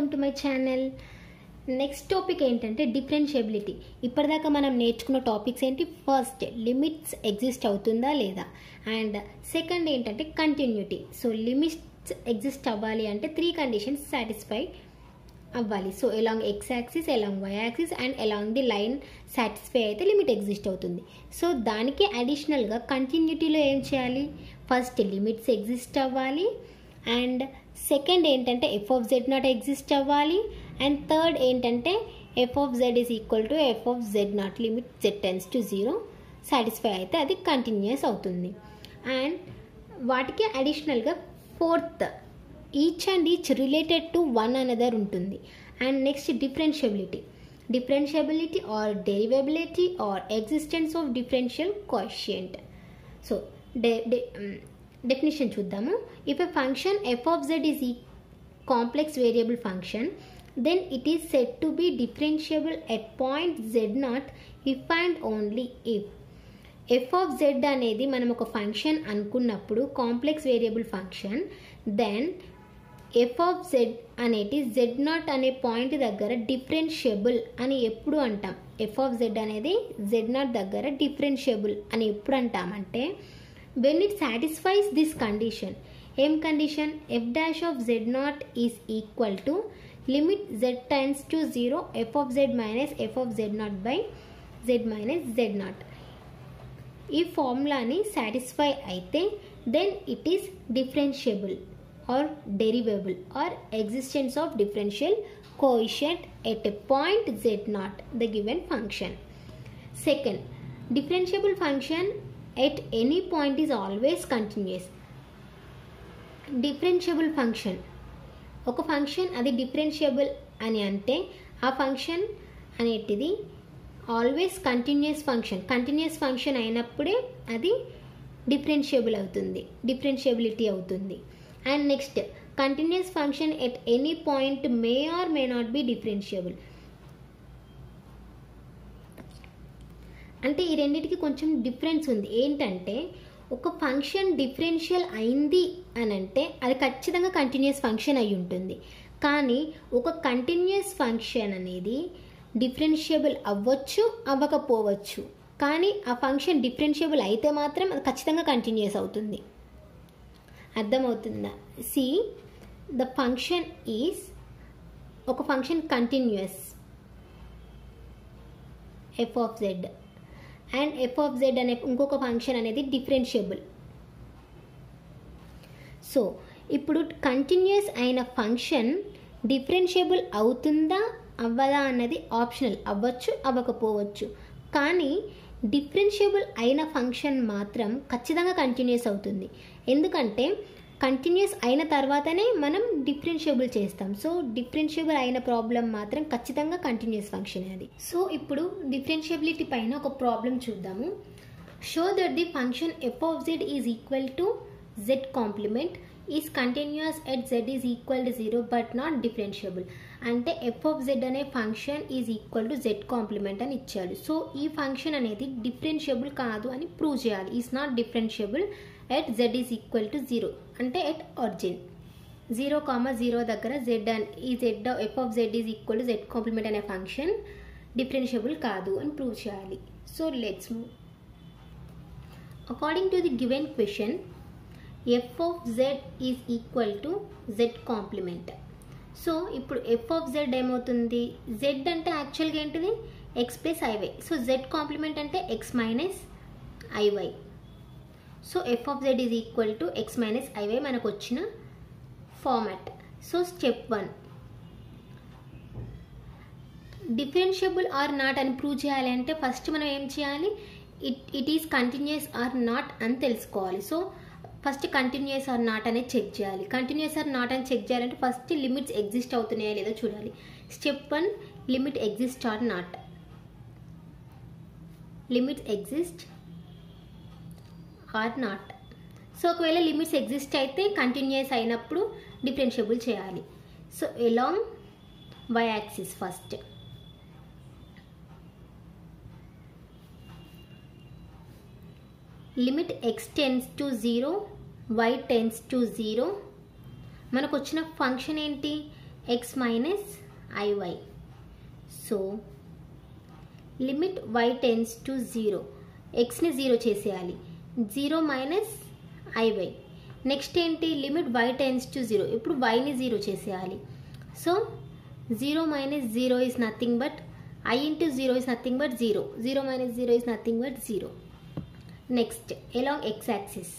Welcome to my channel. Next topic ఏంటంటే differentiability. ఇప్పటిదాకా మనం నేర్చుకున్న టాపిక్స్ ఏంటి? ఫస్ట్ లిమిట్స్ ఎగ్జిస్ట్ అవుతుందా లేదా, అండ్ సెకండ్ ఏంటంటే కంటిన్యూటీ. సో లిమిట్స్ ఎగ్జిస్ట్ అవ్వాలి అంటే 3 కండిషన్స్ సాటిస్ఫై అవ్వాలి. So along x axis, along y axis and along the line satisfy అయితే లిమిట్ ఎగ్జిస్ట్ అవుతుంది. సో దానికి అడిషనల్గా కంటిన్యూటీలో ఏం చేయాలి? ఫస్ట్ లిమిట్స్ ఎగ్జిస్ట్ అవ్వాలి, అండ్ సెకండ్ ఏంటంటే f of z naught exist అవ్వాలి, అండ్ థర్డ్ ఏంటంటే f of z is equal to f of z naught limit z tends to 0 satisfy అయితే అది కంటిన్యూస్ అవుతుంది. అండ్ వాటికి అడిషనల్గా fourth each and each related to one another ఉంటుంది. And next differentiability or derivability or existence of differential coefficient. So definition చూద్దాము. If a function f of z is a complex variable function, then it is said to be differentiable at point z0 if and only if f of z అనేది మనం ఒక function అనుకున్నప్పుడు complex variable function, then f of z అనేది z0 అనే point దగ్గర differentiable అని ఎప్పుడు అంటాం? f of z అనేది z0 దగ్గర డిఫరెన్షియబుల్ అని ఎప్పుడు అంటామంటే when it satisfies this condition. M condition f dash of z0 is equal to limit z tends to 0 f of z minus f of z0 by z minus z0. ఈ ఫార్ములాని satisfy అయితే then it is differentiable or derivable or existence of differential coefficient at a point z0 the given function. Second, డిఫరెన్షియబుల్ ఫంక్షన్ at any point is always continuous. Differentiable function, ఒక function అది differentiable అని అంటే ఆ ఫంక్షన్ అనేటిది always continuous function అయినప్పుడే అది డిఫరెన్షియబిలిటీ అవుతుంది. And next continuous function at any point may or may not be differentiable. అంటే ఈ రెండింటికి కొంచెం డిఫరెన్స్ ఉంది. ఏంటంటే ఒక ఫంక్షన్ డిఫరెన్షియల్ అయింది అని అంటే అది ఖచ్చితంగా కంటిన్యూస్ ఫంక్షన్ అయి ఉంటుంది. కానీ ఒక కంటిన్యూస్ ఫంక్షన్ అనేది డిఫరెన్షియబుల్ అవ్వచ్చు, అవ్వకపోవచ్చు. కానీ ఆ ఫంక్షన్ డిఫరెన్షియబుల్ అయితే మాత్రం అది ఖచ్చితంగా కంటిన్యూస్ అవుతుంది. అర్థమవుతుందా? సి ద ఫంక్షన్ ఈజ్, ఒక function continuous F of Z, and F of z అనే ఇంకొక ఫంక్షన్ అనేది డిఫరెన్షియబుల్. సో ఇప్పుడు కంటిన్యూస్ అయిన ఫంక్షన్ డిఫరెన్షియబుల్ అవుతుందా అవ్వదా అన్నది ఆప్షనల్, అవ్వచ్చు అవ్వకపోవచ్చు. కానీ డిఫరెన్షియబుల్ అయిన ఫంక్షన్ మాత్రం ఖచ్చితంగా కంటిన్యూస్ అవుతుంది. ఎందుకంటే కంటిన్యూస్ అయిన తర్వాతనే మనం డిఫరెన్షియబుల్ చేస్తాం. సో డిఫరెన్షియబుల్ అయిన ప్రాబ్లం మాత్రం ఖచ్చితంగా కంటిన్యూస్ ఫంక్షన్ అది. సో ఇప్పుడు డిఫరెన్షియబిలిటీ పైన ఒక ప్రాబ్లం చూద్దాము. Show that the function f of z is equal to z complement is continuous at z is equal to 0 but not differentiable. అంటే ఎఫ్ ఆఫ్ జెడ్ అనే function is equal to z complement అని ఇచ్చాడు. So ఈ function అనేది differentiable కాదు అని prove చేయాలి. Is not differentiable at z is equal to 0 అంటే ఎట్ ఆరిజిన్ 0,0 దగ్గర z ఈ z f of z is equal to z complement అనే ఫంక్షన్ డిఫరెన్షియబుల్ కాదు అని ప్రూవ్ చేయాలి. So let's move. According to the given question f of z is equal to z complement. So ఇప్పుడు f of z ఏమవుతుంది? z అంటే యాక్చువల్గా ఏంటిది? x plus i y. So z complement అంటే x minus i y. So f of z is equal to x minus i y మనకు వచ్చిన format. So step 1, differentiable or not అని prove చేయాలి అంటే ఫస్ట్ మనం ఏం చేయాలి? It is continuous or not అని తెలుసుకోవాలి. So first continuous or not అనేది చెక్ చేయాలి. కంటిన్యూస్ ఆర్ నాట్ అని చెక్ చేయాలంటే ఫస్ట్ లిమిట్స్ ఎగ్జిస్ట్ అవుతున్నాయా లేదో చూడాలి. Step 1, limit exist or not. Limits exist or not. So ఒకవేళ లిమిట్స్ ఎగ్జిస్ట్ అయితే కంటిన్యూస్ అయినప్పుడు డిఫరెన్షియబుల్ చేయాలి. So along y axis first limit x tends to 0 y tends to 0 మనకు వచ్చిన ఫంక్షన్ ఏంటి? x minus iy. So limit y tends to 0, x ని 0 చేసేయాలి, 0 minus iy. Next ఏంటి, లిమిట్ y tends to 0, ఇప్పుడు y ని 0 చేసేయాలి. So 0 minus 0 is nothing but I into 0 is nothing but 0. 0 minus 0 is nothing but 0. Next, along x-axis.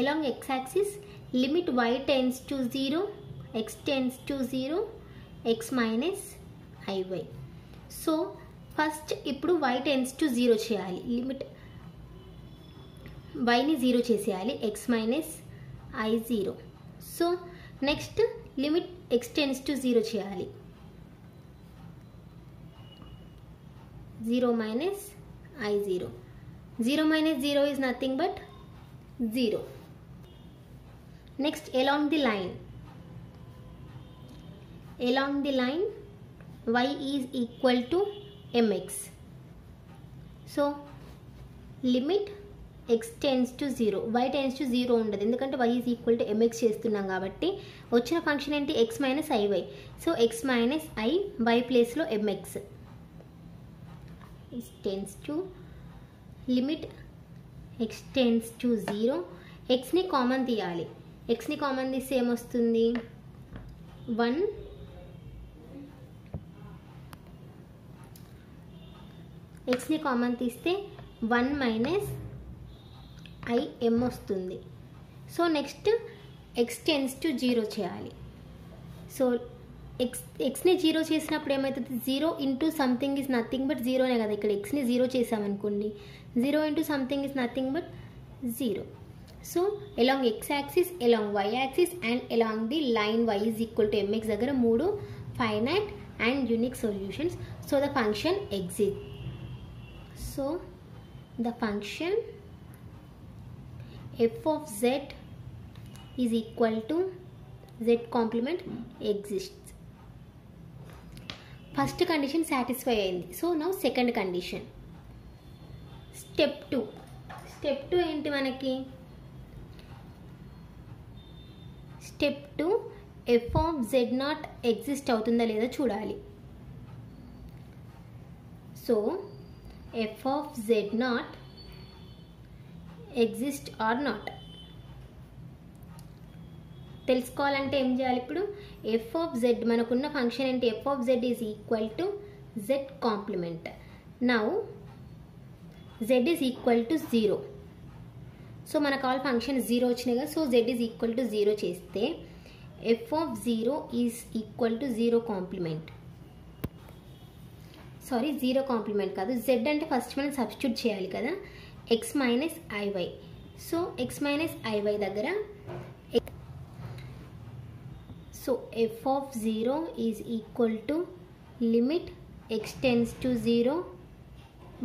Along x-axis, limit y tends to 0, x tends to 0, x minus iy. So, first ఇప్పుడు y tends to 0 చేయాలి, limit y ని 0 చేసేయాలి, x minus i 0. So next limit x tends to 0 చేయాలి, 0 minus i 0. 0 minus 0 is nothing but 0. Next, along the line. Along the line, y is equal to mx. So, limit x tends to 0, y tends to 0 ఉండదు, ఎందుకంటే y is equal to mx చేస్తున్నాం కాబట్టి వచ్చిన function ఏంటి, x minus iy. So x minus i, y ప్లేస్లో mx. It tends to, limit x tends to 0, xని common తీయాలి, xని కామన్ తీస్తే ఏమొస్తుంది, 1. xని కామన్ తీస్తే 1 మైనస్ i m వస్తుంది. So next x tends to 0 చేయాలి. సో xని 0 చేసినప్పుడు ఏమవుతుంది, 0 into something is nothing but 0నే కదా, ఇక్కడ xని 0 చేసామనుకోండి, 0 into something is nothing but 0. So along x axis, along y axis and along the line y is equal to mx దగ్గర 3 finite and unique solutions. So the function exist. So the function f of z is equal to z complement exists. First condition satisfy అయింది. So now second condition, step 2. Step 2 ఏంటి మనకి, step 2 f of z not exist అవుతుందా లేదా చూడాలి. So f of z not exist or not తెలుసుకోవాలంటే ఏం చేయాలి, ఇప్పుడు f of z, మనకున్న ఫంక్షన్ ఏంటి, f of z is equal to z complement. Now z is equal to 0. So మనకు కావాలి ఫంక్షన్ 0 వచ్చినాయి కదా, so z is equal to 0 చేస్తే f of 0 is equal to 0 complement. Sorry, 0 complement కాదు, z అంటే first మనం substitute చేయాలి కదా, x minus iy. So x minus iy దగ్గర, so f of 0 is equal to limit x tends to 0,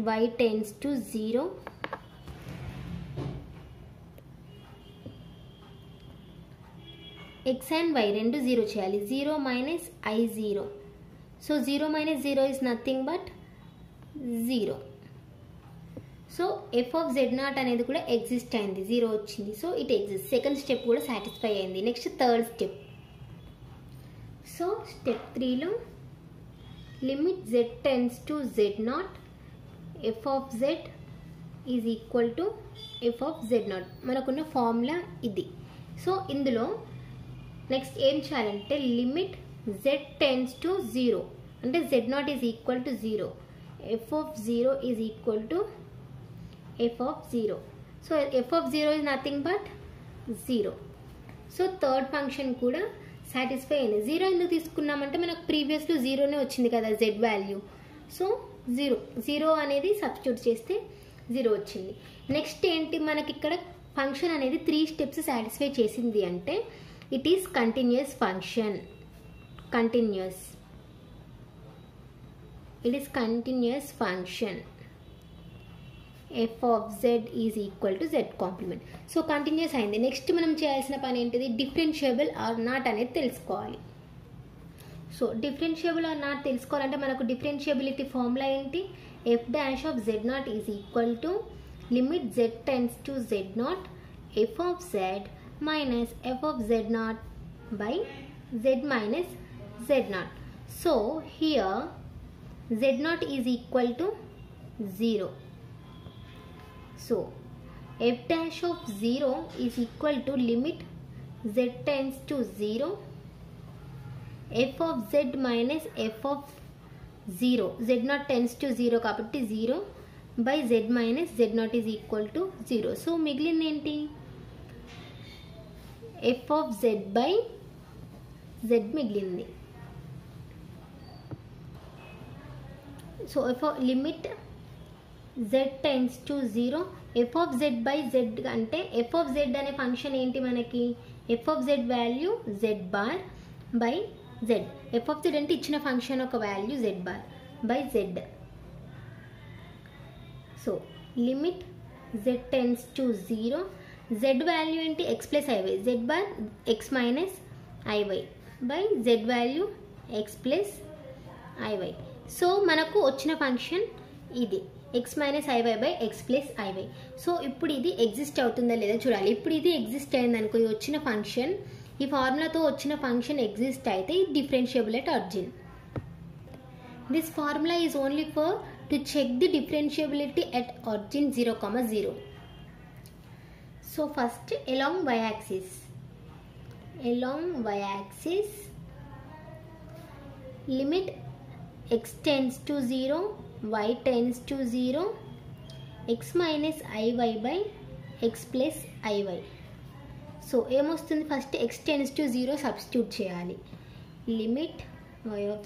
y tends to 0, x and y రెండు 0 చేయాలి, 0 minus i 0. So 0 minus 0 is nothing but 0. So f of z not అనేది కూడా exist అయింది, 0 వచ్చింది. So it exist. Second step కూడా satisfy అయింది. Next third step. So step 3లో limit z tends to z నాట్, f of z is equal to f of z నాట్. మనకున్న ఫార్ములా ఇది. సో ఇందులో నెక్స్ట్ ఏం చేయాలంటే, లిమిట్ z టెన్స్ టు 0 అంటే z నాట్ is equal to 0, f of 0 is equal to f of 0. So f of 0 is nothing but 0. So third function కూడా satisfy అయింది. 0 ఎందుకు తీసుకున్నామంటే మనకు ప్రీవియస్లో 0నే వచ్చింది కదా z వాల్యూ. సో 0 అనేది సబ్స్టిట్యూట్ చేస్తే 0 వచ్చింది. నెక్స్ట్ ఏంటి, మనకి ఇక్కడ ఫంక్షన్ అనేది 3 స్టెప్స్ సాటిస్ఫై చేసింది అంటే it is continuous function. Continuous, it is continuous function. f of z is equal to z complement. So continuous అయింది. నెక్స్ట్ మనం చేయాల్సిన పని ఏంటిది, డిఫరెన్షియబుల్ ఆర్ నాట్ అనేది తెలుసుకోవాలి. సో డిఫరెన్షియబుల్ ఆర్ నాట్ తెలుసుకోవాలంటే మనకు డిఫరెన్షియబిలిటీ ఫార్ములా ఏంటి, f డాష్ ఆఫ్ z నాట్ is equal to limit z tends to z నాట్ f of z minus f of z0 by z minus z0. So here z0 is equal to 0. So f dash of 0 is equal to limit z tends to 0 f of z minus f of 0. z0 tends to 0 కాబట్టి 0 by z minus z0 is equal to 0. So మిగిలింది ఏంటి? f of z by z మిగిలింది. So limit z tends to 0 f of z by z అంటే f of z అనే function ఏంటి మనకి? f of z value z bar by z. f of z అంటే ఇచ్చిన function ఒక value z bar by z. So limit z tends to 0 z value ఏంటి? x plus i y, z bar x minus i y by z value x plus i y. So మనకు వచ్చిన function ఇది x minus i y by x plus i y. So ఇప్పుడు ఇది exist అవుతుందా లేదా చూడాలి. ఇప్పుడు ఇది ఎగ్జిస్ట్ అయింది అనుకో, వచ్చిన ఫంక్షన్ ఈ ఫార్ములాతో వచ్చిన ఫంక్షన్ ఎగ్జిస్ట్ అయితే ఇది differentiable at origin. This formula is only for to check the differentiability at origin 0,0. So first along y-axis limit x tends to 0 y tends to 0 x minus iy by x plus iy. So ఏమొస్తుంది? First x tends to 0 substitute చేయాలి. Limit y of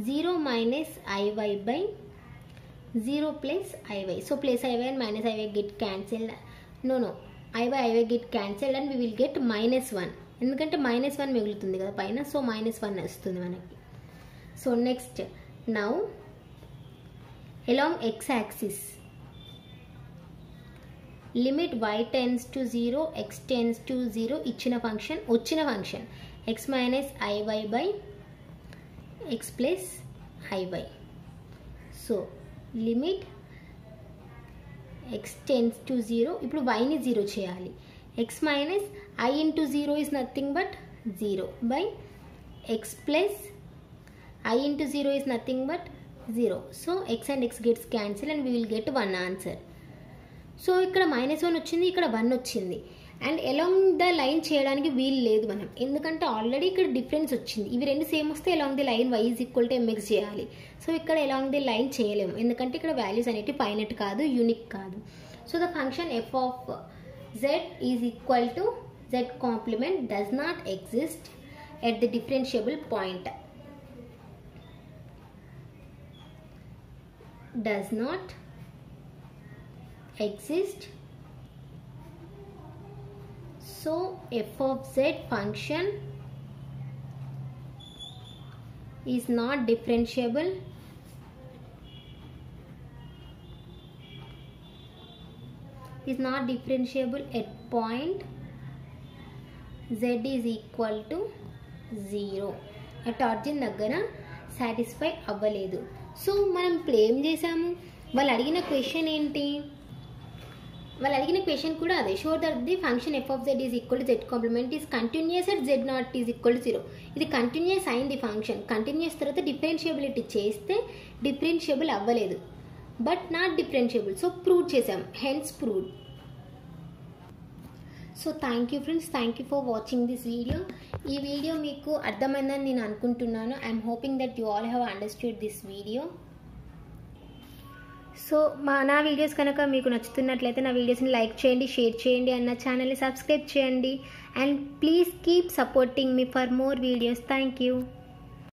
0 minus iy by 0 plus iy. So plus iy and minus iy get cancelled. no iy get cancelled and we will get -1 ఎందుకంటే -1 మిగులుతుంది కదా పైన. So -1 వస్తుంది మనకి. So next now along x-axis limit y tends to 0 x tends to 0 ఇచ్చిన function వచ్చిన function x minus iy by x plus iy. So limit x tends to 0. ఇప్పుడు yని 0 చేయాలి. x minus I into 0 is nothing but 0 by x plus I into 0 is nothing but 0. So x and x gets cancelled and we will get 1 answer. So ఇక్కడ -1 వచ్చింది, ఇక్కడ 1 వచ్చింది. And along the line చేయడానికి వీలు లేదు మనం, ఎందుకంటే already ఇక్కడ డిఫరెన్స్ వచ్చింది. ఇవి రెండు సేమ్ వస్తే along the line y is equal to mx చేయాలి. సో ఇక్కడ అలాంగ్ ది లైన్ చేయలేము, ఎందుకంటే ఇక్కడ వాల్యూస్ అనేవి ఫైనైట్ కాదు, యూనిక్ కాదు. So the function f of z is equal to z complement does not exist at the differentiable point. does not exist. So f of z function is not differentiable at point z is equal to 0. at origin దగ్గర satisfy అవ్వలేదు. So మనం ఇప్పుడు ఏం చేసాము? వాళ్ళు అడిగిన question ఏంటి? వాళ్ళు అడిగిన క్వశ్చన్ కూడా అదే, show that the function f of z is equal to z complement is continuous at z0 is equal to 0. ఇది కంటిన్యూస్ అయింది ఫంక్షన్. కంటిన్యూస్ తర్వాత డిఫరెన్షియబిలిటీ చేస్తే డిఫరెన్షియబుల్ అవ్వలేదు, but not differentiable. So prove చేసాం, hence proved. So thank you friends, thank you for watching this video. ఈ video మీకు అర్థమైందని నేను అనుకుంటున్నాను. I'm hoping that you all have understood this video. So నా వీడియోస్ కనుక మీకు నచ్చుతున్నట్లయితే నా వీడియోస్ని లైక్ చేయండి, షేర్ చేయండి, అండ్ నా ఛానల్ని సబ్స్క్రైబ్ చేయండి. And please keep supporting me for more videos. Thank you.